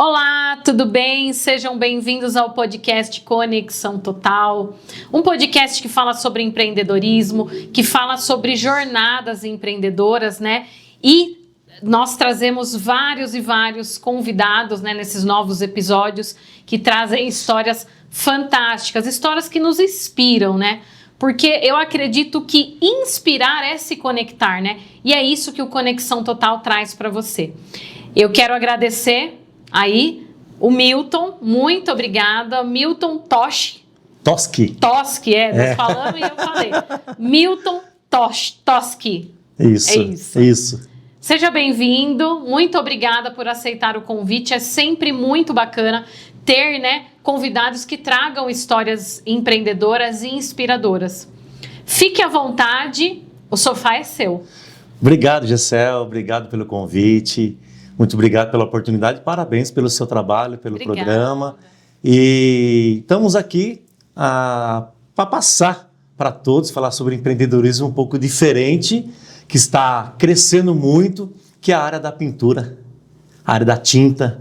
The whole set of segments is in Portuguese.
Olá, tudo bem? Sejam bem-vindos ao podcast Conexão Total, um podcast que fala sobre empreendedorismo, que fala sobre jornadas empreendedoras, né? E nós trazemos vários convidados, né, nesses novos episódios que trazem histórias fantásticas, histórias que nos inspiram, né? Porque eu acredito que inspirar é se conectar, né? E é isso que o Conexão Total traz para você. Eu quero agradecer aí o Milton, muito obrigada. Milton Toski, nós falamos e eu falei. Milton Toski. Isso. Seja bem-vindo, muito obrigada por aceitar o convite. É sempre muito bacana ter, né, convidados que tragam histórias empreendedoras e inspiradoras. Fique à vontade, o sofá é seu. Obrigado, Gessel, obrigado pelo convite, muito obrigado pela oportunidade, parabéns pelo seu trabalho, pelo programa. E estamos aqui para passar para todos, falar sobre empreendedorismo um pouco diferente, que está crescendo muito, que é a área da pintura, a área da tinta.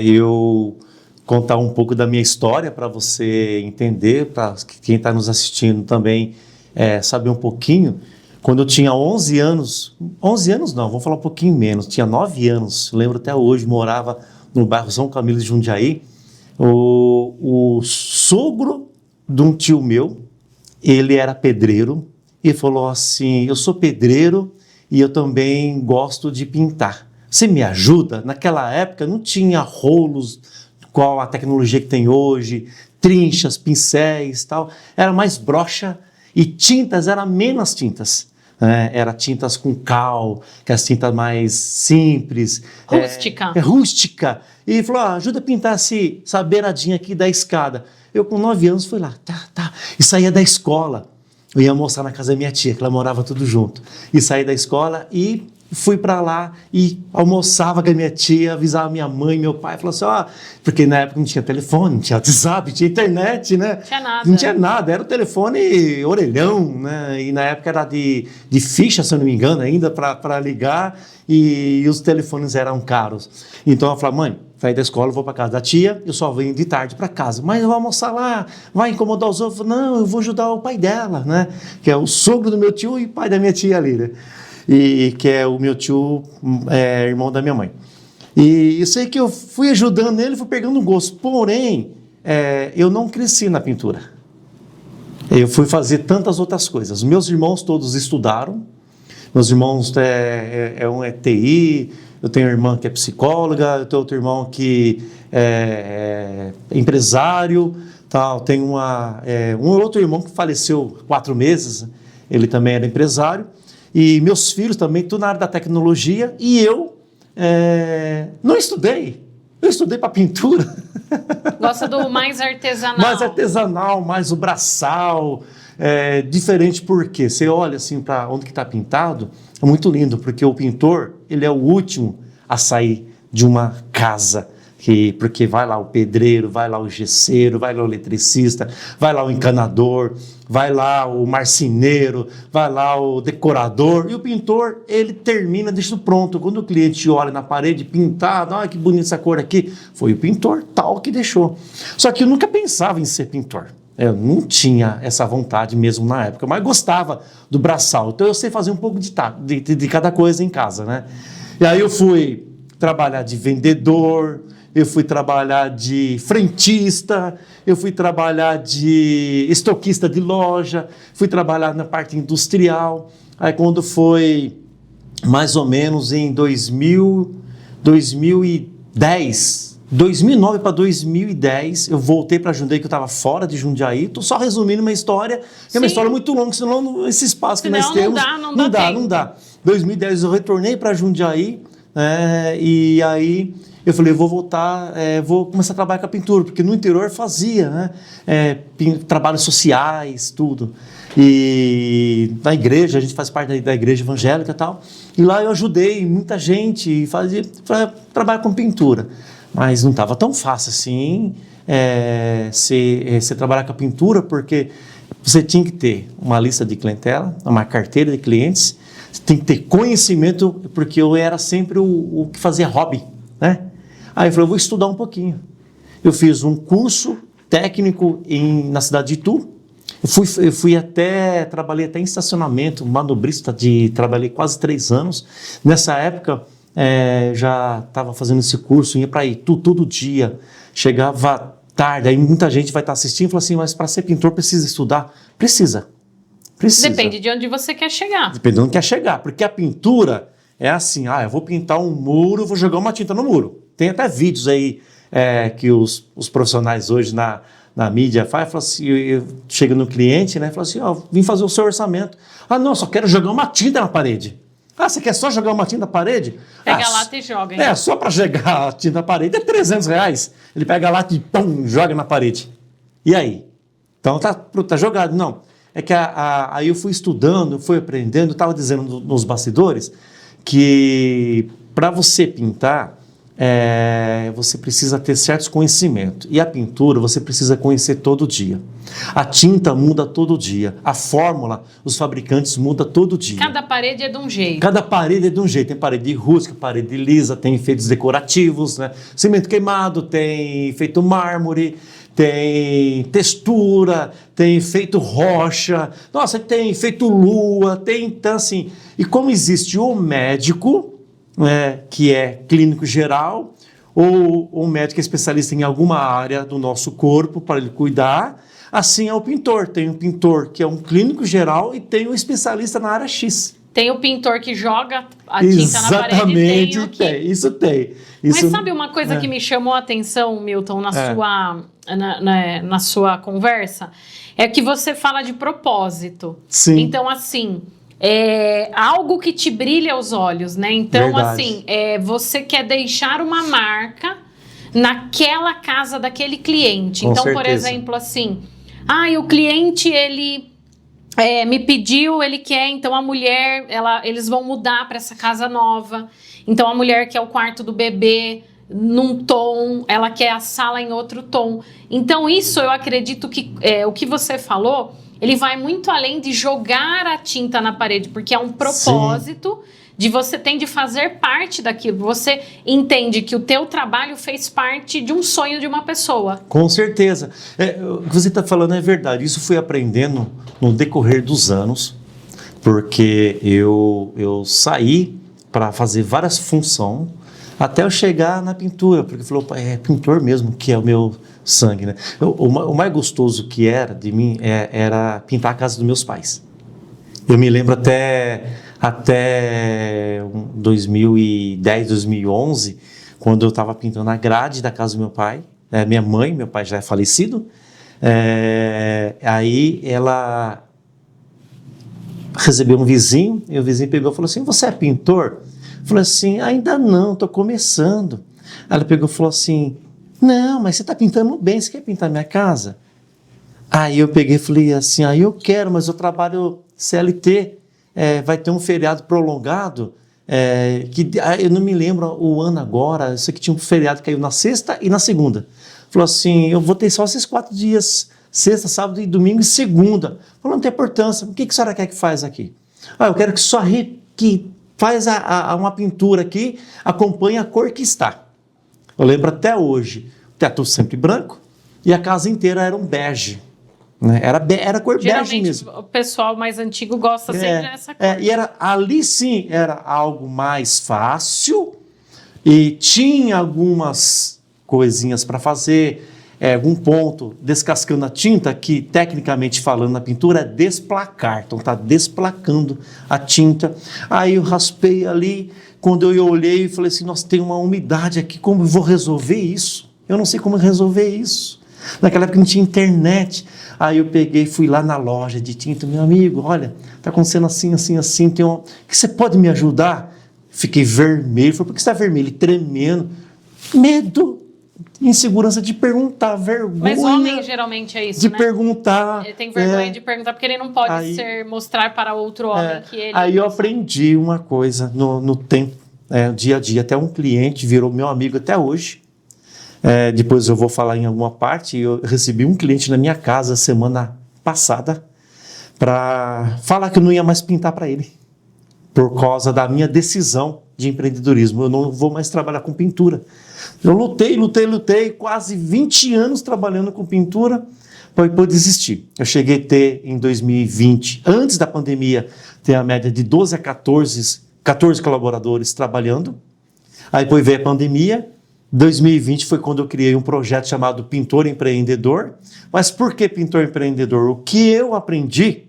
Eu contar um pouco da minha história para você entender, para quem está nos assistindo também saber um pouquinho. Quando eu tinha 11 anos não, vou falar um pouquinho menos, tinha 9 anos, lembro até hoje, morava no bairro São Camilo de Jundiaí. O sogro de um tio meu, ele era pedreiro, e falou assim: eu sou pedreiro e eu também gosto de pintar. Você me ajuda? Naquela época não tinha rolos, qual a tecnologia que tem hoje, trinchas, pincéis, tal. Era mais brocha e tintas, era menos tintas. Era tintas com cal, que é as tintas mais simples. Rústica. E falou: ajuda a pintar essa beiradinha aqui da escada. Eu com 9 anos fui lá, tá. E saía da escola. Eu ia almoçar na casa da minha tia, que ela morava tudo junto. E saí da escola e fui para lá e almoçava com a minha tia, avisava minha mãe, meu pai, falou assim, porque na época não tinha telefone, não tinha WhatsApp, não tinha internet, né? Não tinha nada, era o telefone orelhão, né? E na época era de ficha, se eu não me engano, ainda para ligar, e os telefones eram caros. Então eu falei: mãe, saí da escola, vou para casa da tia, eu só venho de tarde para casa. Mas eu vou almoçar lá, vai incomodar os outros? Não, eu vou ajudar o pai dela, né? Que é o sogro do meu tio e pai da minha tia ali, né? E que é o meu tio, irmão da minha mãe. E eu sei que eu fui ajudando ele, fui pegando um gosto. Porém, eu não cresci na pintura. Eu fui fazer tantas outras coisas. Meus irmãos todos estudaram. Meus irmãos um é TI, eu tenho uma irmã que é psicóloga, eu tenho outro irmão que é empresário, tal. Tenho um outro irmão que faleceu 4 meses, ele também era empresário. E meus filhos também, tudo na área da tecnologia, e eu não estudei. Eu estudei para pintura. Gosta do mais artesanal. Mais artesanal, mais o braçal. Diferente porque você olha assim para onde que está pintado, é muito lindo, porque o pintor, ele é o último a sair de uma casa. Porque vai lá o pedreiro, vai lá o gesseiro, vai lá o eletricista, vai lá o encanador, vai lá o marceneiro, vai lá o decorador, e o pintor, ele termina, deixa pronto. Quando o cliente olha na parede pintado, que bonita essa cor aqui, foi o pintor tal que deixou. Só que eu nunca pensava em ser pintor. Eu não tinha essa vontade mesmo na época, mas gostava do braçal. Então eu sei fazer um pouco de cada coisa em casa, né? E aí eu fui trabalhar de vendedor, eu fui trabalhar de frentista, eu fui trabalhar de estoquista de loja, fui trabalhar na parte industrial. Aí quando foi mais ou menos em 2009 para 2010, eu voltei para Jundiaí, que eu estava fora de Jundiaí. Estou só resumindo uma história, que é uma história muito longa, senão esse espaço que nós temos... Não dá. 2010 eu retornei para Jundiaí, e aí... Eu falei: eu vou voltar, vou começar a trabalhar com a pintura, porque no interior fazia, né? Trabalhos sociais, tudo. E na igreja, a gente faz parte da igreja evangélica e tal. E lá eu ajudei muita gente para trabalhar com pintura. Mas não estava tão fácil assim você trabalhar com a pintura, porque você tinha que ter uma lista de clientela, uma carteira de clientes, você tem que ter conhecimento, porque eu era sempre o que fazia hobby, né? Aí eu falei, eu vou estudar um pouquinho. Eu fiz um curso técnico na cidade de Itu. Eu fui trabalhei até em estacionamento, manobrista, trabalhei quase 3 anos. Nessa época, já estava fazendo esse curso, ia para Itu todo dia, chegava tarde, aí muita gente vai estar assistindo e fala assim, mas para ser pintor precisa estudar? Precisa. Depende de onde você quer chegar. Depende de onde quer chegar, porque a pintura é assim, eu vou pintar um muro, vou jogar uma tinta no muro. Tem até vídeos aí que os profissionais hoje na mídia fazem, fala assim, chega no cliente, né, fala assim, vim fazer o seu orçamento. Não, só quero jogar uma tinta na parede. Você quer só jogar uma tinta na parede? Pega a lata e joga. Hein? Só para jogar a tinta na parede é R$300. Ele pega a lata e pum, joga na parede. E aí? Então tá jogado. Não, é que aí eu fui estudando, fui aprendendo, estava dizendo nos bastidores que para você pintar, você precisa ter certos conhecimentos. E a pintura você precisa conhecer todo dia. A tinta muda todo dia. A fórmula, os fabricantes mudam todo dia. Cada parede é de um jeito. Cada parede é de um jeito. Tem parede rústica, parede lisa, tem efeitos decorativos, né? Cimento queimado, tem efeito mármore, tem textura, tem efeito rocha, tem efeito lua, então assim. E como existe o médico, que é clínico geral, ou o médico especialista em alguma área do nosso corpo para ele cuidar, assim é o pintor. Tem um pintor que é um clínico geral e tem um especialista na área X. Tem o pintor que joga a tinta na parede. Exatamente, isso tem. Mas sabe uma coisa que me chamou a atenção, Milton, na sua conversa? É que você fala de propósito. Sim. Então, assim, algo que te brilha aos olhos, né? Então, verdade. Assim, você quer deixar uma marca naquela casa daquele cliente. Com então, certeza. por exemplo, assim, o cliente, ele me pediu, ele quer, então a mulher, eles vão mudar para essa casa nova. Então, a mulher quer o quarto do bebê num tom, ela quer a sala em outro tom. Então, isso eu acredito que o que você falou, ele vai muito além de jogar a tinta na parede, porque é um propósito. Sim. De você tem de fazer parte daquilo. Você entende que o teu trabalho fez parte de um sonho de uma pessoa. Com certeza. O que você está falando é verdade. Isso fui aprendendo no decorrer dos anos, porque eu saí para fazer várias funções até eu chegar na pintura, porque falou, é pintor mesmo, que é o meu sangue, né? O mais gostoso que era de mim era pintar a casa dos meus pais. Eu me lembro até 2010, 2011, quando eu estava pintando a grade da casa do meu pai, meu pai já é falecido, aí ela recebeu um vizinho, e o vizinho pegou e falou assim, você é pintor? Eu falei assim, ainda não, estou começando. Aí ela pegou e falou assim, não, mas você está pintando bem, você quer pintar minha casa? Aí eu peguei e falei assim, eu quero, mas eu trabalho CLT, vai ter um feriado prolongado, eu não me lembro o ano agora, eu sei que tinha um feriado que caiu na sexta e na segunda. Falou assim, eu vou ter só esses 4 dias, sexta, sábado e domingo e segunda. Falou, não tem importância, o que a senhora quer que faz aqui? Eu quero que só que faz uma pintura aqui, acompanhe a cor que está. Eu lembro até hoje, o teto sempre branco e a casa inteira era um bege. Né? Era cor bege mesmo. O pessoal mais antigo gosta sempre dessa cor. E ali sim, era algo mais fácil e tinha algumas coisinhas para fazer, algum ponto, descascando a tinta, que tecnicamente falando na pintura é desplacar, então está desplacando a tinta. Aí eu raspei ali, quando eu olhei e falei assim, nossa, tem uma umidade aqui, como eu vou resolver isso? Eu não sei como resolver isso. Naquela época não tinha internet. Aí eu peguei, fui lá na loja de tinta, meu amigo, olha, está acontecendo assim, assim, assim, que você pode me ajudar? Fiquei vermelho, falei, por que você está vermelho? Tremendo, medo, insegurança de perguntar, vergonha. Mas homem geralmente é isso, de né? perguntar. Ele tem vergonha de perguntar, porque ele não pode mostrar para outro homem que ele... Aí eu aprendi uma coisa no tempo, dia a dia, até um cliente virou meu amigo até hoje. Depois eu vou falar em alguma parte. Eu recebi um cliente na minha casa semana passada para falar que eu não ia mais pintar para ele, por causa da minha decisão de empreendedorismo, eu não vou mais trabalhar com pintura. Eu lutei, quase 20 anos trabalhando com pintura, para depois desistir. Eu cheguei a ter, em 2020, antes da pandemia, ter a média de 12 a 14 colaboradores trabalhando. Aí depois veio a pandemia. 2020 foi quando eu criei um projeto chamado Pintor Empreendedor. Mas por que Pintor Empreendedor? O que eu aprendi,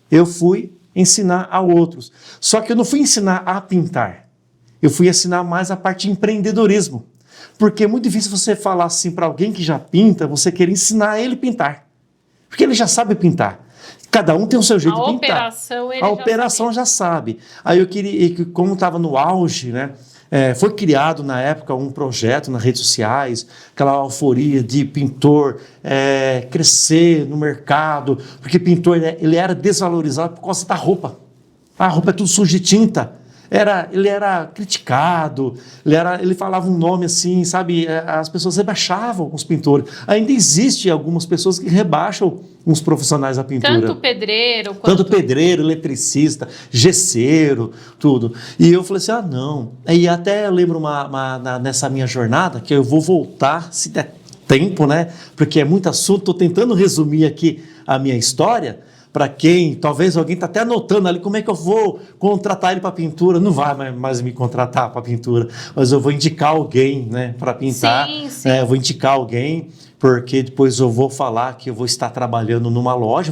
eu fui ensinar a outros. Só que eu não fui ensinar a pintar. Eu fui ensinar mais a parte de empreendedorismo. Porque é muito difícil você falar assim para alguém que já pinta, você querer ensinar ele a pintar. Porque ele já sabe pintar. Cada um tem o seu jeito de pintar. A operação já sabe. Aí eu queria, como estava no auge, né? Foi criado na época um projeto nas redes sociais, aquela euforia de pintor crescer no mercado, porque pintor ele era desvalorizado por causa da roupa. A roupa é tudo suja de tinta. Ele era criticado, ele falava um nome assim, sabe? As pessoas rebaixavam os pintores. Ainda existe algumas pessoas que rebaixam os profissionais da pintura. Tanto pedreiro quanto... Tanto pedreiro, eletricista, gesseiro, tudo. E eu falei assim, não. E até eu lembro nessa minha jornada, que eu vou voltar, se der tempo, né? Porque é muito assunto, estou tentando resumir aqui a minha história, para quem, talvez alguém está até anotando ali, como é que eu vou contratar ele para pintura? Não vai mais me contratar para pintura, mas eu vou indicar alguém, né, para pintar. Sim. Eu vou indicar alguém, porque depois eu vou falar que eu vou estar trabalhando numa loja.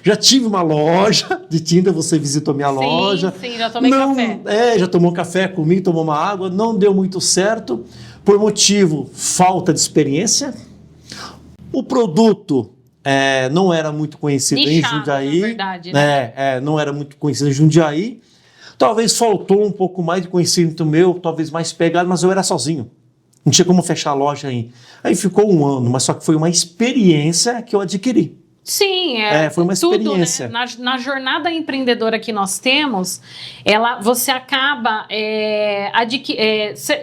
Já tive uma loja de tinta, você visitou minha loja. Sim, já tomei café. Já tomou café comigo, tomou uma água, não deu muito certo, por motivo falta de experiência. O produto... não era muito conhecido em Jundiaí. Na verdade, né? Não era muito conhecido em Jundiaí. Talvez faltou um pouco mais de conhecimento meu, talvez mais pegado, mas eu era sozinho. Não tinha como fechar a loja aí. Aí ficou um ano, mas só que foi uma experiência que eu adquiri. Sim, foi uma experiência. Tudo, né? Na jornada empreendedora que nós temos, você acaba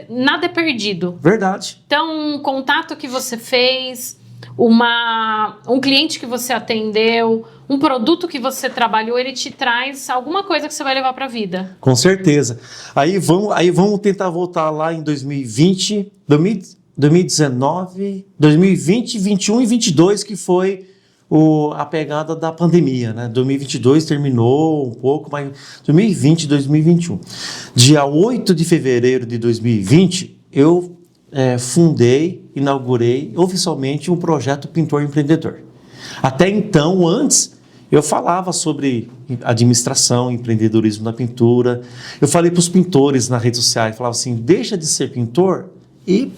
nada é perdido. Verdade. Então, um contato que você fez, um cliente que você atendeu, um produto que você trabalhou, ele te traz alguma coisa que você vai levar para a vida. Com certeza. Aí vamos tentar voltar lá em 2020, 2019, 2020, 2021 e 2022, que foi a pegada da pandemia, né? 2022 terminou um pouco, mas 2020 e 2021. Dia 8 de fevereiro de 2020, eu inaugurei oficialmente um projeto Pintor Empreendedor. Até então, antes, eu falava sobre administração, empreendedorismo na pintura. Eu falei para os pintores nas redes sociais, falava assim, deixa de ser pintor e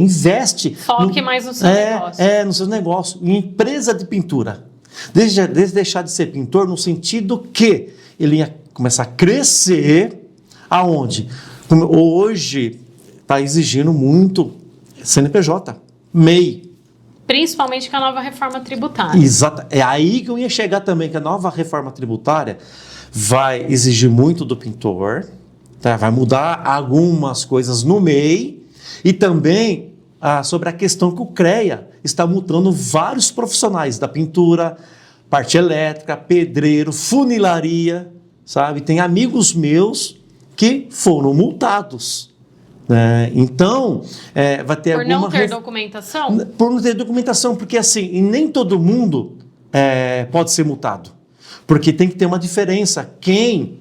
investe... Foque mais no seu negócio. No seu negócio, em empresa de pintura. Deixar de ser pintor no sentido que ele ia começar a crescer aonde? Hoje está exigindo muito CNPJ, MEI. Principalmente com a nova reforma tributária. Exato. É aí que eu ia chegar também, que a nova reforma tributária vai exigir muito do pintor, tá? Vai mudar algumas coisas no MEI e também sobre a questão que o CREA está multando vários profissionais da pintura, parte elétrica, pedreiro, funilaria, sabe? Tem amigos meus que foram multados. Então, vai ter por não ter documentação? Por não ter documentação, porque assim, nem todo mundo pode ser multado. Porque tem que ter uma diferença. Quem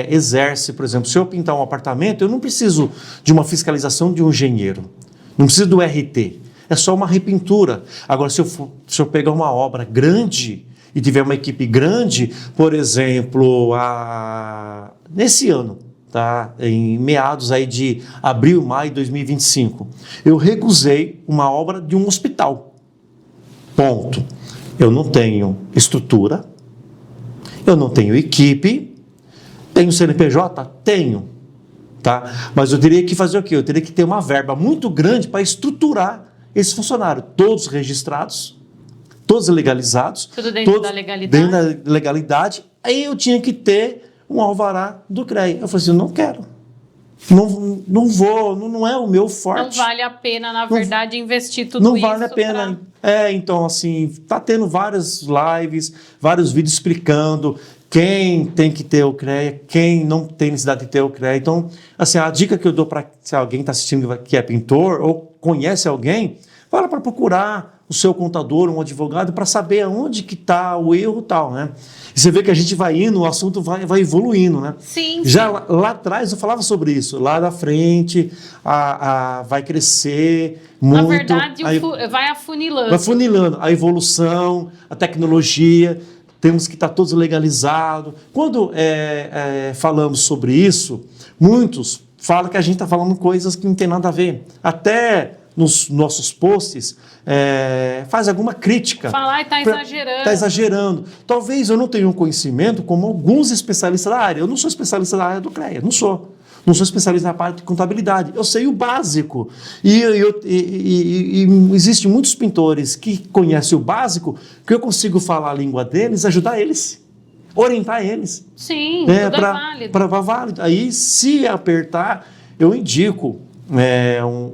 exerce, por exemplo, se eu pintar um apartamento, eu não preciso de uma fiscalização de um engenheiro. Não preciso do RT. É só uma repintura. Agora, se eu pegar uma obra grande e tiver uma equipe grande, por exemplo, nesse ano, tá? Em meados aí de abril, maio de 2025, eu recusei uma obra de um hospital. Ponto. Eu não tenho estrutura, eu não tenho equipe, tenho CNPJ? Tenho. Tá? Mas eu teria que fazer o quê? Eu teria que ter uma verba muito grande para estruturar esse funcionário, todos registrados, todos legalizados. Tudo dentro da legalidade. Dentro da legalidade. Aí eu tinha que ter um alvará do CREA. Eu falei assim, não quero. Não vou, não é o meu forte. Não vale a pena, na verdade, investir tudo isso. Não vale a pena. Então, assim, tá tendo várias lives, vários vídeos explicando quem tem que ter o CREA, quem não tem necessidade de ter o CREA. Então, assim, a dica que eu dou para se alguém está assistindo que é pintor ou conhece alguém, fala para procurar o seu contador, um advogado, para saber aonde que está o erro e tal, né? E você vê que a gente vai indo, o assunto vai evoluindo, né? Sim. Já lá atrás eu falava sobre isso, lá na frente vai crescer muito. Na verdade, vai afunilando. Vai afunilando a evolução, a tecnologia, temos que estar todos legalizados. Quando falamos sobre isso, muitos falam que a gente está falando coisas que não tem nada a ver. Até nos nossos posts, faz alguma crítica. Falar e está exagerando. Está exagerando. Talvez eu não tenha um conhecimento como alguns especialistas da área. Eu não sou especialista da área do CREA, não sou. Não sou especialista na parte de contabilidade. Eu sei o básico. E existem muitos pintores que conhecem o básico, que eu consigo falar a língua deles, ajudar eles, orientar eles. Sim, tudo é válido. Para válido. Aí, se apertar, eu indico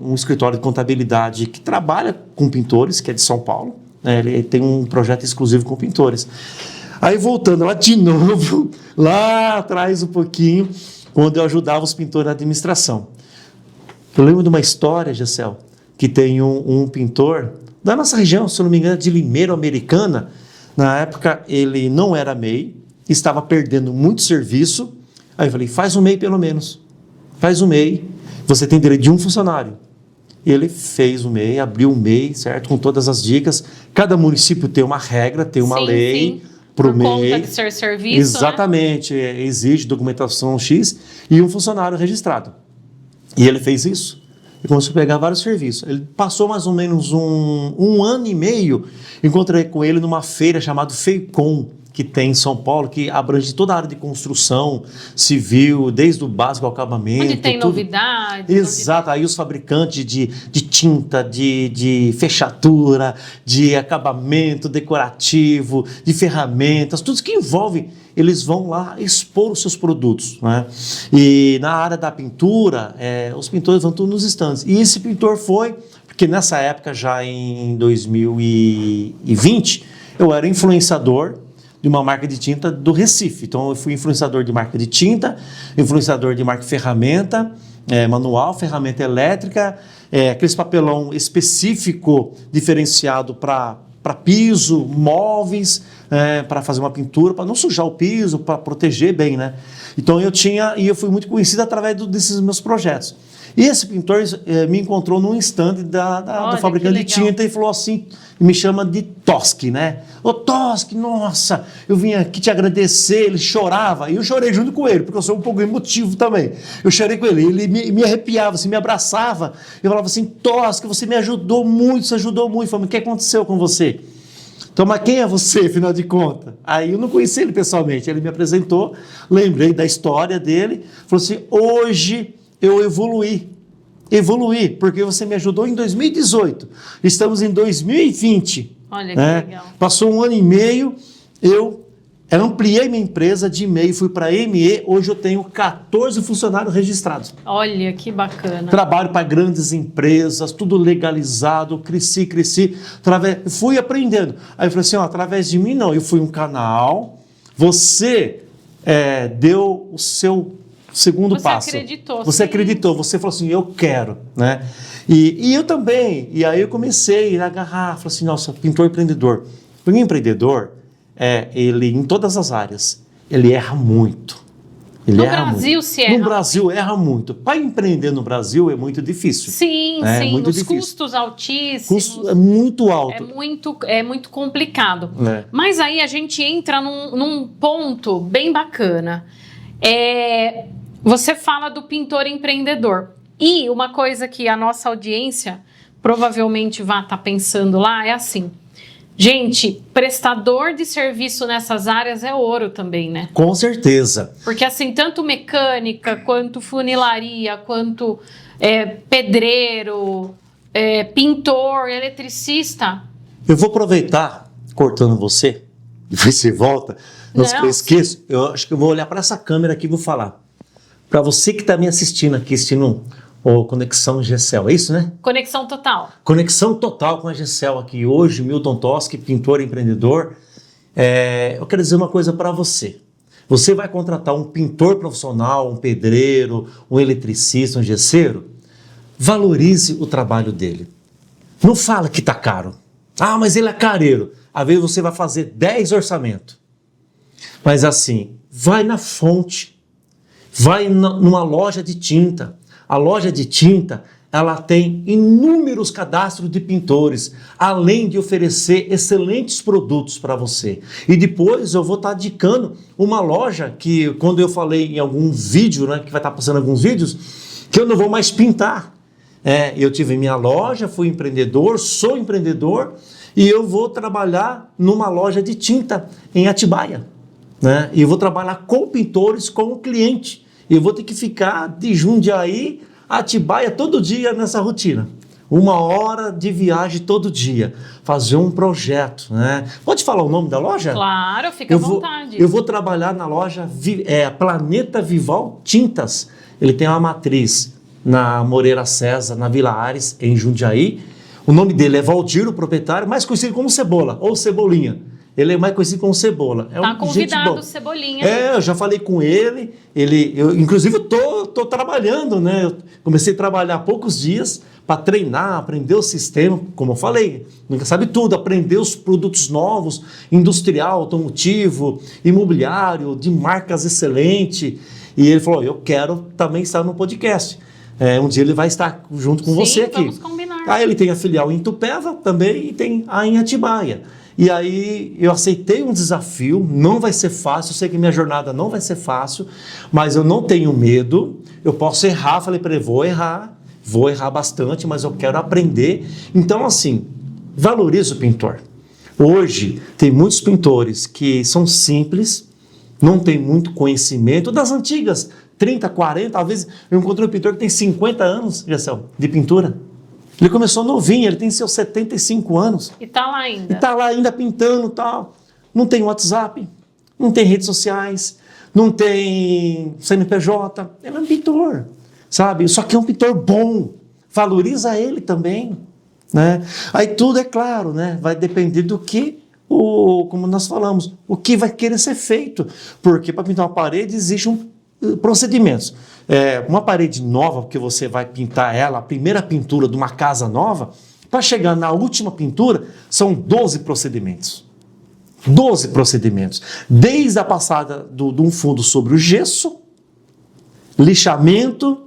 um escritório de contabilidade que trabalha com pintores, que é de São Paulo. Ele tem um projeto exclusivo com pintores. Aí, voltando lá de novo, lá atrás um pouquinho, quando eu ajudava os pintores na administração. Eu lembro de uma história, Gessel, que tem um pintor da nossa região, se eu não me engano, de Limeira, Americana. Na época, ele não era MEI, estava perdendo muito serviço. Aí eu falei, faz um MEI pelo menos. Faz um MEI, você tem direito de um funcionário. Ele fez o MEI, abriu o MEI, certo? Com todas as dicas. Cada município tem uma regra, tem uma lei para o MEI. Por conta de ser serviço, exatamente, né? Exige documentação X e um funcionário registrado. E ele fez isso. E começou a pegar vários serviços. Ele passou mais ou menos um ano e meio. Encontrei com ele numa feira chamada FEICOM, que tem em São Paulo, que abrange toda a área de construção civil, desde o básico ao acabamento. Onde tem novidades. Exato, aí os fabricantes de tinta, de fechadura, de acabamento decorativo, de ferramentas, tudo que envolve, eles vão lá expor os seus produtos, né? E na área da pintura, os pintores vão tudo nos estandes. E esse pintor foi, porque nessa época, já em 2020, eu era influenciador de uma marca de tinta do Recife. Então, eu fui influenciador de marca de tinta, influenciador de marca de ferramenta, manual, ferramenta elétrica, aqueles papelão específico, diferenciado para piso, móveis, para fazer uma pintura, para não sujar o piso, para proteger bem, né? Então, eu fui muito conhecido através desses meus projetos. E esse pintor me encontrou num stand do fabricante de tinta e falou assim, me chama de Toschi, né? Ô Toschi, nossa, eu vim aqui te agradecer. Ele chorava e eu chorei junto com ele, porque eu sou um pouco emotivo também. Eu chorei com ele, ele me arrepiava, assim, me abraçava. Eu falava assim, Toschi, você me ajudou muito, você ajudou muito. Eu falei, o que aconteceu com você? Então, mas quem é você, afinal de contas? Aí eu não conheci ele pessoalmente, ele me apresentou, lembrei da história dele, falou assim, hoje eu evoluí, porque você me ajudou em 2018, estamos em 2020. Olha que legal. Passou um ano e meio, eu ampliei minha empresa de MEI, fui para ME, hoje eu tenho 14 funcionários registrados. Olha que bacana. Trabalho para grandes empresas, tudo legalizado, cresci, fui aprendendo. Aí eu falei assim, através de mim não, eu fui um canal, você deu o seu segundo passo. Você acreditou, você falou assim, eu quero, né? E eu também, e aí eu comecei a agarrar, falei assim, nossa, pintor empreendedor. O empreendedor, ele em todas as áreas, ele erra muito. No Brasil se erra. No Brasil erra muito. Para empreender no Brasil é muito difícil. Sim, muito os difícil. Custos altíssimos. É muito alto. É muito complicado. Mas aí a gente entra num ponto bem bacana. Você fala do pintor empreendedor. E uma coisa que a nossa audiência provavelmente vai estar pensando lá é assim. Gente, prestador de serviço nessas áreas é ouro também, né? Com certeza. Porque assim, tanto mecânica, quanto funilaria, quanto pedreiro, pintor, eletricista. Eu vou aproveitar, cortando você, depois você volta. Não se esqueça, eu acho que eu vou olhar para essa câmera aqui e vou falar. Para você que está me assistindo aqui, assistindo o Conexão Gessel, é isso, né? Conexão total. Conexão total com a Gessel aqui hoje, Milton Toschi, pintor e empreendedor. Eu quero dizer uma coisa para você. Você vai contratar um pintor profissional, um pedreiro, um eletricista, um gesseiro, valorize o trabalho dele. Não fala que está caro. Ah, mas ele é careiro. Às vezes você vai fazer 10 orçamentos. Mas assim, vai na fonte. Vai numa loja de tinta. A loja de tinta, ela tem inúmeros cadastros de pintores, além de oferecer excelentes produtos para você. E depois eu vou estar indicando uma loja que, quando eu falei em algum vídeo, né, que vai estar passando alguns vídeos, que eu não vou mais pintar. Eu tive minha loja, fui empreendedor, sou empreendedor, e eu vou trabalhar numa loja de tinta em Atibaia. Né? E eu vou trabalhar com pintores, com o cliente. E eu vou ter que ficar de Jundiaí a Atibaia todo dia nessa rotina. 1 hora de viagem todo dia. Fazer um projeto. Né? Pode falar o nome da loja? Claro, fica à vontade. Eu vou trabalhar na loja Planeta Vival Tintas. Ele tem uma matriz na Moreira César, na Vila Ares, em Jundiaí. O nome dele é Valdir, o proprietário, mais conhecido como Cebola, ou Cebolinha. Ele é mais conhecido como Cebola. Tá convidado o Cebolinha. Eu já falei com ele. Inclusive, eu tô trabalhando, né? Eu comecei a trabalhar há poucos dias para treinar, aprender o sistema. Como eu falei, nunca sabe tudo. Aprender os produtos novos, industrial, automotivo, imobiliário, de marcas excelentes. E ele falou, eu quero também estar no podcast. Um dia ele vai estar junto com você aqui. Vamos combinar. Aí ele tem a filial em Itupeva também e tem a em Atibaia. E aí eu aceitei um desafio, não vai ser fácil, eu sei que minha jornada não vai ser fácil, mas eu não tenho medo, eu posso errar, falei para ele, vou errar bastante, mas eu quero aprender. Então assim, valorize o pintor. Hoje tem muitos pintores que são simples, não tem muito conhecimento, das antigas, 30, 40, às vezes eu encontrei um pintor que tem 50 anos, Gessel, de pintura. Ele começou novinho, ele tem seus 75 anos. E está lá ainda. E está lá ainda pintando e tal. Não tem WhatsApp, não tem redes sociais, não tem CNPJ. Ele é um pintor, sabe? Só que é um pintor bom. Valoriza ele também, né? Aí tudo, é claro, né? Vai depender do que, como nós falamos, o que vai querer ser feito. Porque para pintar uma parede existe procedimentos. Uma parede nova, porque você vai pintar ela, a primeira pintura de uma casa nova, para chegar na última pintura, são 12 procedimentos. 12 procedimentos. Desde a passada de um fundo sobre o gesso, lixamento,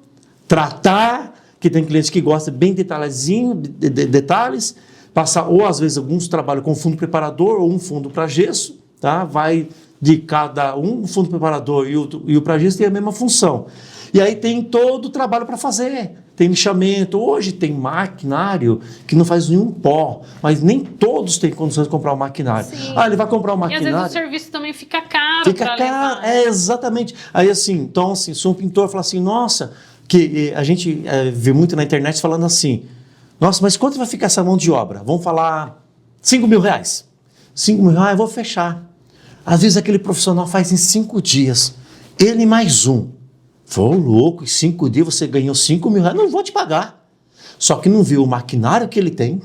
tratar, que tem cliente que gosta bem detalhezinho, detalhes, passar, ou às vezes alguns trabalham com fundo preparador ou um fundo para gesso, tá? Vai de cada um fundo preparador e o para gesso tem a mesma função. E aí tem todo o trabalho para fazer. Tem lixamento. Hoje tem maquinário que não faz nenhum pó, mas nem todos têm condições de comprar um maquinário. Sim. Ele vai comprar um maquinário. E às vezes o serviço também fica caro. Fica caro, exatamente. Aí assim, então assim, se um pintor fala assim, nossa, que a gente vê muito na internet falando assim, nossa, mas quanto vai ficar essa mão de obra? Vamos falar R$5.000. R$5.000, eu vou fechar. Às vezes aquele profissional faz em 5 dias. Ele mais um. Foi louco, em 5 dias você ganhou R$5.000. Não vou te pagar. Só que não viu o maquinário que ele tem.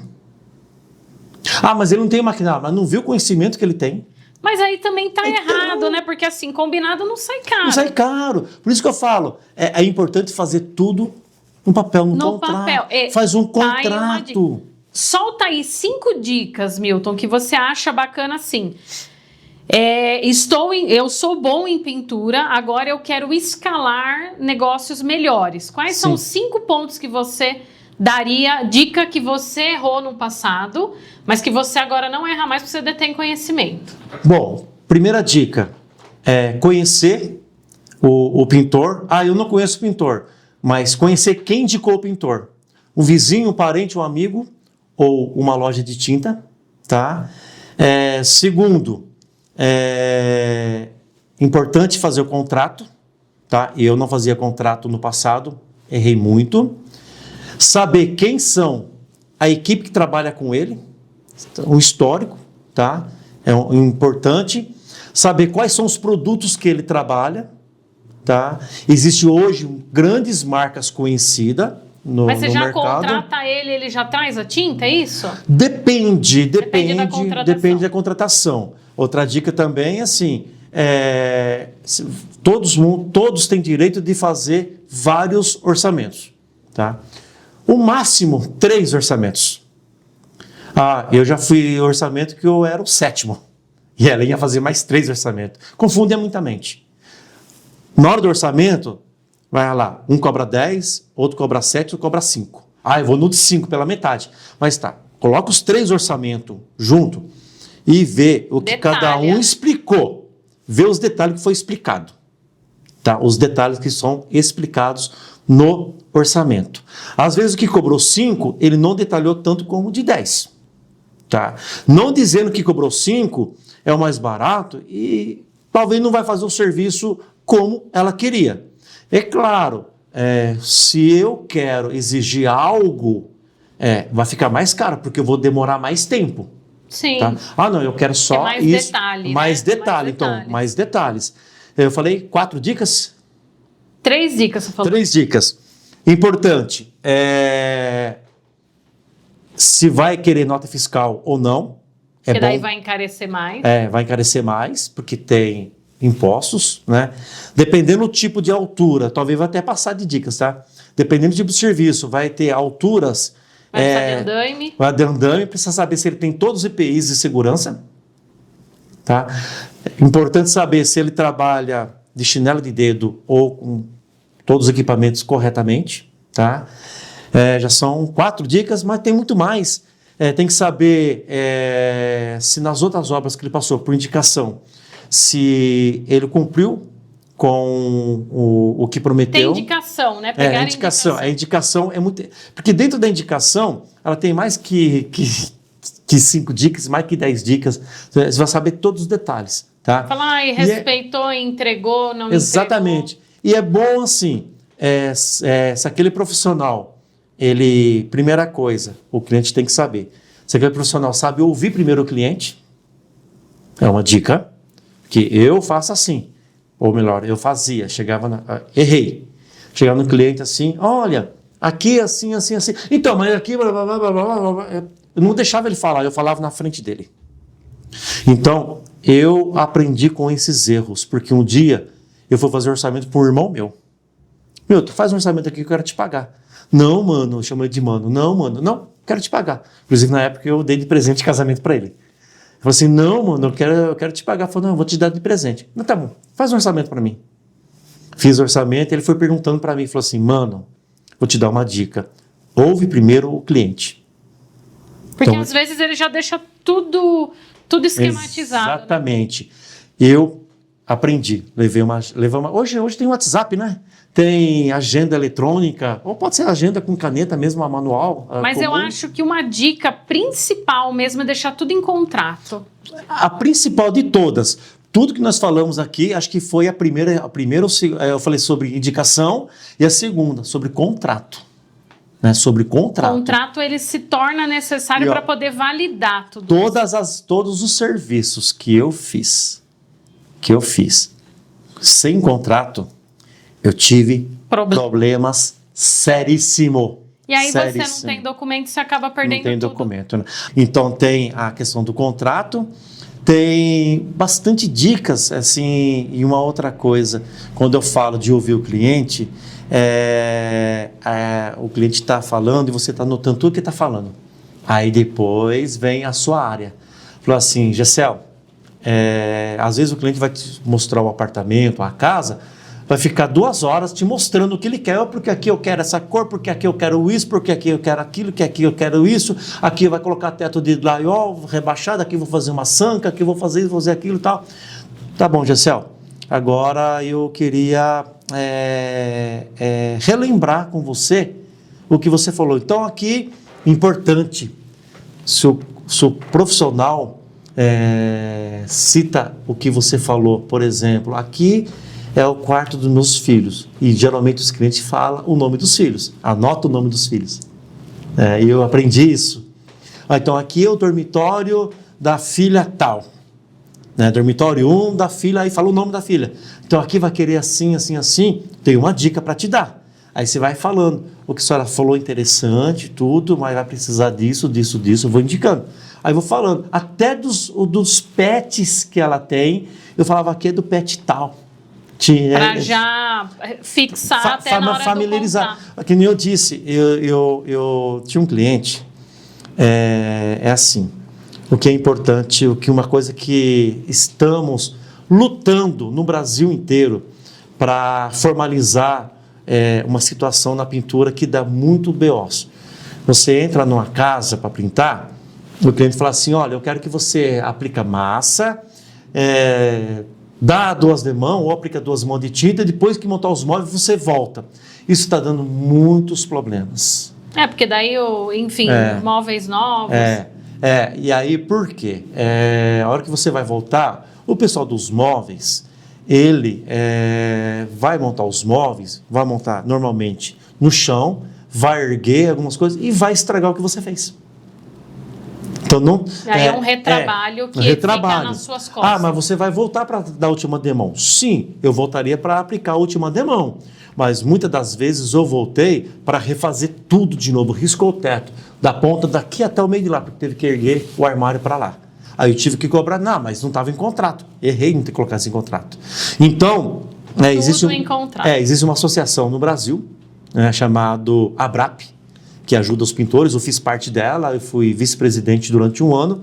Mas ele não tem o maquinário, mas não viu o conhecimento que ele tem. Mas aí também está errado, né? Porque assim, combinado não sai caro. Não sai caro. Por isso que eu falo, é importante fazer tudo no papel, no contrato. Faz um contrato. Solta aí 5 dicas, Milton, que você acha bacana assim. Eu sou bom em pintura, agora eu quero escalar negócios melhores. Quais são os 5 pontos que você daria, dica que você errou no passado, mas que você agora não erra mais porque você detém conhecimento? Bom, primeira dica é conhecer o pintor. Eu não conheço o pintor, mas conhecer quem indicou o pintor. Um vizinho, um parente, um amigo ou uma loja de tinta, tá? Segundo, importante fazer o contrato, tá? Eu não fazia contrato no passado, errei muito. Saber quem são a equipe que trabalha com ele, o histórico, tá? É importante. Saber quais são os produtos que ele trabalha, tá? Existe hoje grandes marcas conhecidas no mercado. Mas você já contrata ele já traz a tinta, é isso? Depende da contratação. Outra dica também, assim, todos têm direito de fazer vários orçamentos, tá? O máximo 3 orçamentos. Eu já fui orçamento que eu era o 7º. E ela ia fazer mais 3 orçamentos. Confunde muita mente. Na hora do orçamento, vai lá, um cobra 10, outro cobra 7, outro cobra 5. Eu vou no de 5 pela metade. Mas tá, coloca os 3 orçamentos junto e vê o que cada um explicou. Vê os detalhes que foi explicado. Tá? Os detalhes que são explicados no orçamento. Às vezes o que cobrou 5, ele não detalhou tanto como o de 10. Tá? Não dizendo que cobrou 5 é o mais barato e talvez não vai fazer o serviço como ela queria. É claro, se eu quero exigir algo, vai ficar mais caro, porque eu vou demorar mais tempo. Sim. Tá? Não, eu quero só mais isso. Detalhe, mais né? detalhe, então, mais detalhes. Eu falei 4 dicas? 3 dicas, você falou. 3 dicas. Importante, se vai querer nota fiscal ou não. Porque daí vai encarecer mais. Vai encarecer mais, porque tem impostos, né? Dependendo do tipo de altura, talvez vai até passar de dicas, tá? Dependendo do tipo de serviço, vai ter alturas... Vai fazer andaime. Vai de andaime, precisa saber se ele tem todos os EPIs de segurança, tá? Importante saber se ele trabalha de chinelo de dedo ou com todos os equipamentos corretamente, tá? Já são 4 dicas, mas tem muito mais. Tem que saber se nas outras obras que ele passou por indicação, se ele cumpriu com o que prometeu. Tem indicação, né? A indicação é muito... Porque dentro da indicação, ela tem mais que 5 dicas, mais que 10 dicas. Você vai saber todos os detalhes, tá? Falar, respeitou, entregou, não exatamente. entregou. E é bom assim, se aquele profissional, primeira coisa, o cliente tem que saber. Se aquele profissional sabe ouvir primeiro o cliente, é uma dica, que eu faço assim. Ou melhor, eu fazia, errei. Chegava no cliente assim, olha, aqui assim, assim, assim. Então, mas aqui, blá, blá, blá, blá, blá, blá. Eu não deixava ele falar, eu falava na frente dele. Então, eu aprendi com esses erros, porque um dia eu fui fazer orçamento para um irmão meu. Tu faz um orçamento aqui que eu quero te pagar. Não, mano, eu chamo ele de mano. Não, mano, não, quero te pagar. Inclusive, na época, eu dei de presente de casamento para ele. Eu falei assim, não, mano, eu quero te pagar. Eu falei, não, eu vou te dar de presente. Não, tá bom, faz um orçamento para mim. Fiz o orçamento e ele foi perguntando para mim, falou assim, mano, vou te dar uma dica. Ouve primeiro o cliente. Porque às vezes ele já deixa tudo esquematizado. Exatamente. Né? Eu aprendi, levei uma... Hoje tem WhatsApp, né? Tem agenda eletrônica, ou pode ser agenda com caneta mesmo, a manual. Mas comum. Eu acho que uma dica principal mesmo é deixar tudo em contrato. A principal de todas. Tudo que nós falamos aqui, acho que foi a primeira eu falei sobre indicação, e a segunda, sobre contrato. Né? Sobre contrato. O contrato, ele se torna necessário para poder validar tudo todos os serviços que eu fiz sem contrato, eu tive problemas seríssimos. E aí você não tem documento, você acaba perdendo tudo. Não tem documento, né? Então tem a questão do contrato, tem bastante dicas, assim, e uma outra coisa, quando eu falo de ouvir o cliente, o cliente está falando e você está anotando tudo que está falando. Aí depois vem a sua área. Falou assim, Gessel, às vezes o cliente vai te mostrar o apartamento, a casa, vai ficar 2 horas te mostrando o que ele quer, porque aqui eu quero essa cor, porque aqui eu quero isso, porque aqui eu quero aquilo, que aqui eu quero isso, aqui vai colocar teto de drywall rebaixado, aqui eu vou fazer uma sanca, aqui eu vou fazer isso, vou fazer aquilo e tal. Tá bom, Gessel, agora eu queria relembrar com você o que você falou. Então aqui, importante, se o profissional cita o que você falou, por exemplo, aqui é o quarto dos meus filhos. E geralmente os clientes falam o nome dos filhos. Anota o nome dos filhos. E eu aprendi isso. Então aqui é o dormitório da filha tal. Dormitório 1 da filha, aí fala o nome da filha. Então aqui vai querer assim, assim, assim. Tem uma dica para te dar. Aí você vai falando. O que a senhora falou interessante, tudo, mas vai precisar disso, disso, disso. Eu vou indicando. Aí eu vou falando, até dos pets que ela tem, eu falava aqui é do pet tal. Para já fixar até na hora familiarizar. do contato. Que nem eu disse, eu tinha um cliente, é assim, o que é importante, uma coisa que estamos lutando no Brasil inteiro para formalizar uma situação na pintura que dá muito BO. Você entra numa casa para pintar, o cliente fala assim, olha, eu quero que você aplica massa, dá 2 demãos ou aplica 2 mãos de tinta e depois que montar os móveis você volta. Isso está dando muitos problemas. Porque daí, enfim, móveis novos. E aí por quê? A hora que você vai voltar, o pessoal dos móveis, ele vai montar os móveis, vai montar normalmente no chão, vai erguer algumas coisas e vai estragar o que você fez. Então, não, aí é um retrabalho que fica nas suas costas. Mas você vai voltar para dar a última demão? Sim, eu voltaria para aplicar a última demão. Mas muitas das vezes eu voltei para refazer tudo de novo. Riscou o teto, da ponta daqui até o meio de lá, porque teve que erguer o armário para lá. Aí eu tive que cobrar, mas não estava em contrato. Errei em não ter colocado isso em contrato. Então, existe uma associação no Brasil, chamado ABRAP, que ajuda os pintores. Eu fiz parte dela, eu fui vice-presidente durante 1 ano,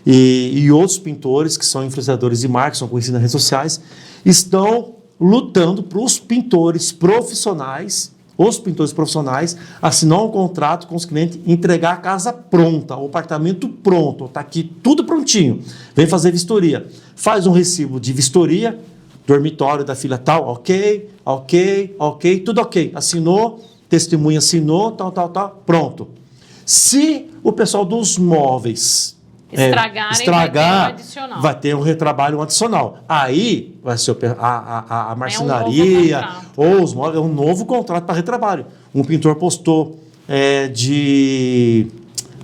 e outros pintores que são influenciadores de marketing, são conhecidos nas redes sociais, estão lutando para os pintores profissionais assinar um contrato com os clientes, entregar a casa pronta, o apartamento pronto, está aqui tudo prontinho, vem fazer vistoria, faz um recibo de vistoria, dormitório da filha tal, ok, tudo ok, assinou, testemunha assinou, tal, tal, pronto. Se o pessoal dos móveis estragar, vai ter um retrabalho adicional. Aí vai ser a marcenaria ou os móveis, é um novo contrato para retrabalho. Um pintor postou de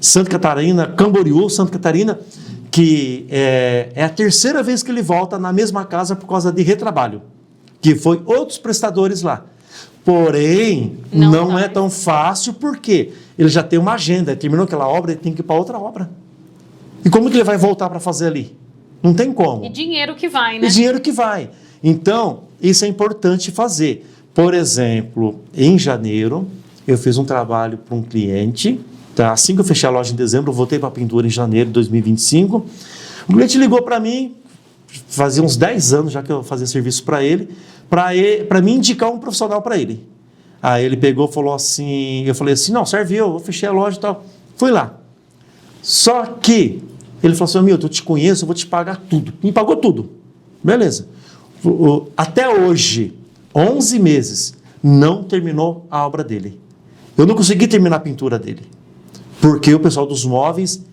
Santa Catarina, Camboriú, Santa Catarina, que é a 3ª vez que ele volta na mesma casa por causa de retrabalho, que foi outros prestadores lá. Porém, não é tão fácil, porque ele já tem uma agenda, terminou aquela obra, ele tem que ir para outra obra. E como que ele vai voltar para fazer ali? Não tem como. E dinheiro que vai, né? E dinheiro que vai. Então, isso é importante fazer. Por exemplo, em janeiro, eu fiz um trabalho para um cliente, tá? Assim que eu fechei a loja em dezembro, eu voltei para a pintura em janeiro de 2025. O cliente ligou para mim, fazia uns 10 anos já que eu fazia serviço para ele, para me indicar um profissional para ele. Aí ele pegou e falou assim, eu falei assim, não, serviu, eu fechei a loja e tal. Fui lá. Só que ele falou assim, Milton, eu te conheço, eu vou te pagar tudo. Me pagou tudo. Beleza. Até hoje, 11 meses, não terminou a obra dele. Eu não consegui terminar a pintura dele. Porque o pessoal dos móveis,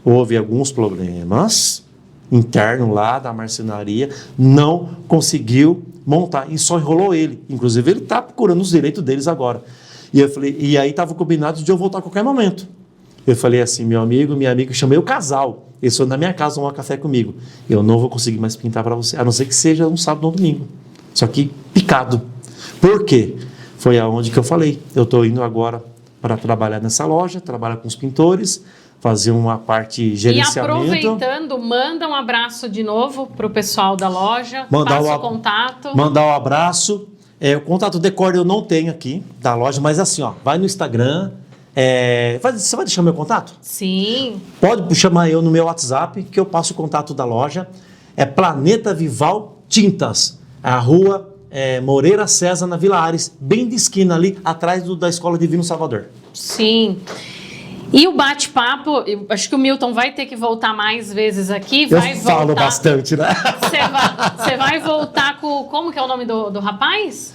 houve alguns problemas internos lá da marcenaria, não conseguiu montar e só enrolou ele. Inclusive, ele está procurando os direitos deles agora. E eu falei, e aí estava combinado de eu voltar a qualquer momento. Eu falei assim, meu amigo, minha amiga, chamei o casal. Eles foram na minha casa tomar café comigo. Eu não vou conseguir mais pintar para você, a não ser que seja um sábado ou um domingo. Só que picado. Por quê? Foi aonde que eu falei. Eu estou indo agora para trabalhar nessa loja, trabalhar com os pintores, fazer uma parte gerenciamento. E aproveitando, manda um abraço de novo para o pessoal da loja, passa o contato. Mandar um abraço. O contato Decor eu não tenho aqui da loja, mas assim, vai no Instagram. Você vai deixar meu contato? Sim. Pode chamar eu no meu WhatsApp, que eu passo o contato da loja. É Planeta Vival Tintas, a rua Moreira César, na Vila Ares, bem de esquina ali, atrás da Escola Divino Salvador. Sim. E o bate-papo, acho que o Milton vai ter que voltar mais vezes aqui. Eu falo bastante, né? Você vai voltar com... Como que é o nome do rapaz?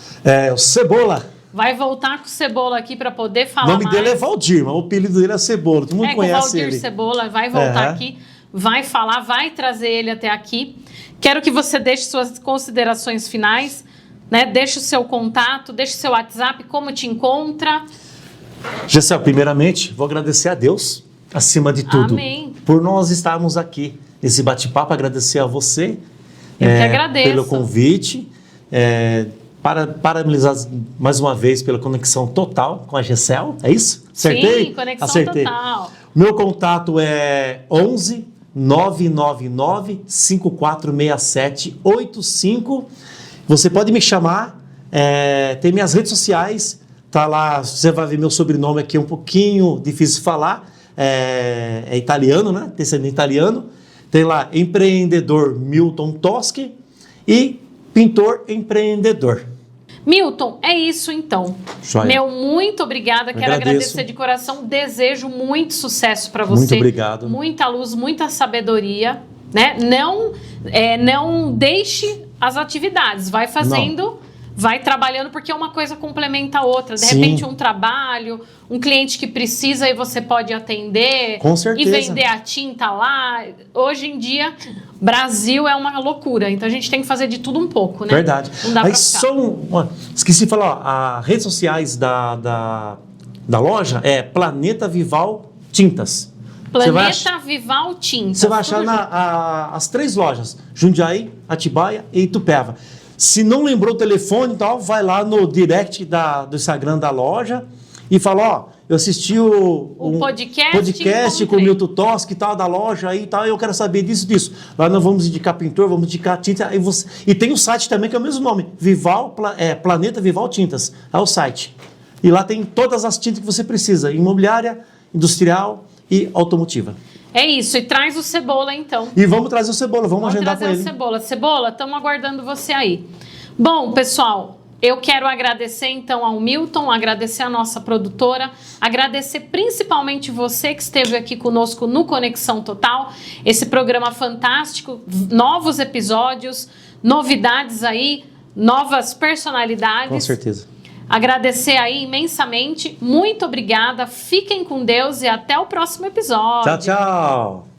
O Cebola. Vai voltar com o Cebola aqui para poder falar mais. O nome dele é Valdir, mas o apelido dele é Cebola. Todo mundo conhece ele. Valdir Cebola, vai voltar aqui, vai falar, vai trazer ele até aqui. Quero que você deixe suas considerações finais, né? Deixe o seu contato, deixe o seu WhatsApp, como te encontra. Gessel, primeiramente, vou agradecer a Deus, acima de tudo. Amém. Por nós estarmos aqui nesse bate-papo, agradecer a você. Eu que agradeço. Pelo convite. parabenizar mais uma vez pela conexão total com a GCL, é isso? Acertei? Sim, conexão Acertei. total. Meu contato é 11 999 5467 85. Você pode me chamar, tem minhas redes sociais, tá lá, você vai ver meu sobrenome aqui, é um pouquinho difícil de falar, é italiano, né? Descendente italiano. Tem lá empreendedor Milton Toschi e pintor empreendedor. Milton, é isso então. Joia. Meu muito obrigada, quero agradecer de coração, desejo muito sucesso para você. Muito obrigado. Muita luz, muita sabedoria, né? Não deixe as atividades, vai fazendo, vai trabalhando, porque uma coisa complementa a outra. De repente um trabalho, um cliente que precisa e você pode atender. Com certeza. E vender a tinta lá. Hoje em dia, Brasil é uma loucura, então a gente tem que fazer de tudo um pouco, né? Verdade. Não dá Aí pra ficar. esqueci de falar, as redes sociais da loja é Planeta Vival Tintas. Planeta Vival Tintas. Você vai achar as 3 lojas, Jundiaí, Atibaia e Itupeva. Se não lembrou o telefone e tal, vai lá no direct do Instagram da loja e fala, eu assisti o podcast com o Milton Toschi e tal, da loja aí e tal, eu quero saber disso. Lá nós vamos indicar pintor, vamos indicar tinta. E tem o site também, que é o mesmo nome, Planeta Vival Tintas, é o site. E lá tem todas as tintas que você precisa, imobiliária, industrial e automotiva. É isso, e traz o Cebola então. E vamos trazer o Cebola, vamos agendar com ele. Vamos trazer o Cebola, estamos aguardando você aí. Bom, pessoal, eu quero agradecer então ao Milton, agradecer a nossa produtora, agradecer principalmente você que esteve aqui conosco no Conexão Total, esse programa fantástico, novos episódios, novidades aí, novas personalidades. Com certeza. Agradecer aí imensamente, muito obrigada, fiquem com Deus e até o próximo episódio. Tchau, tchau.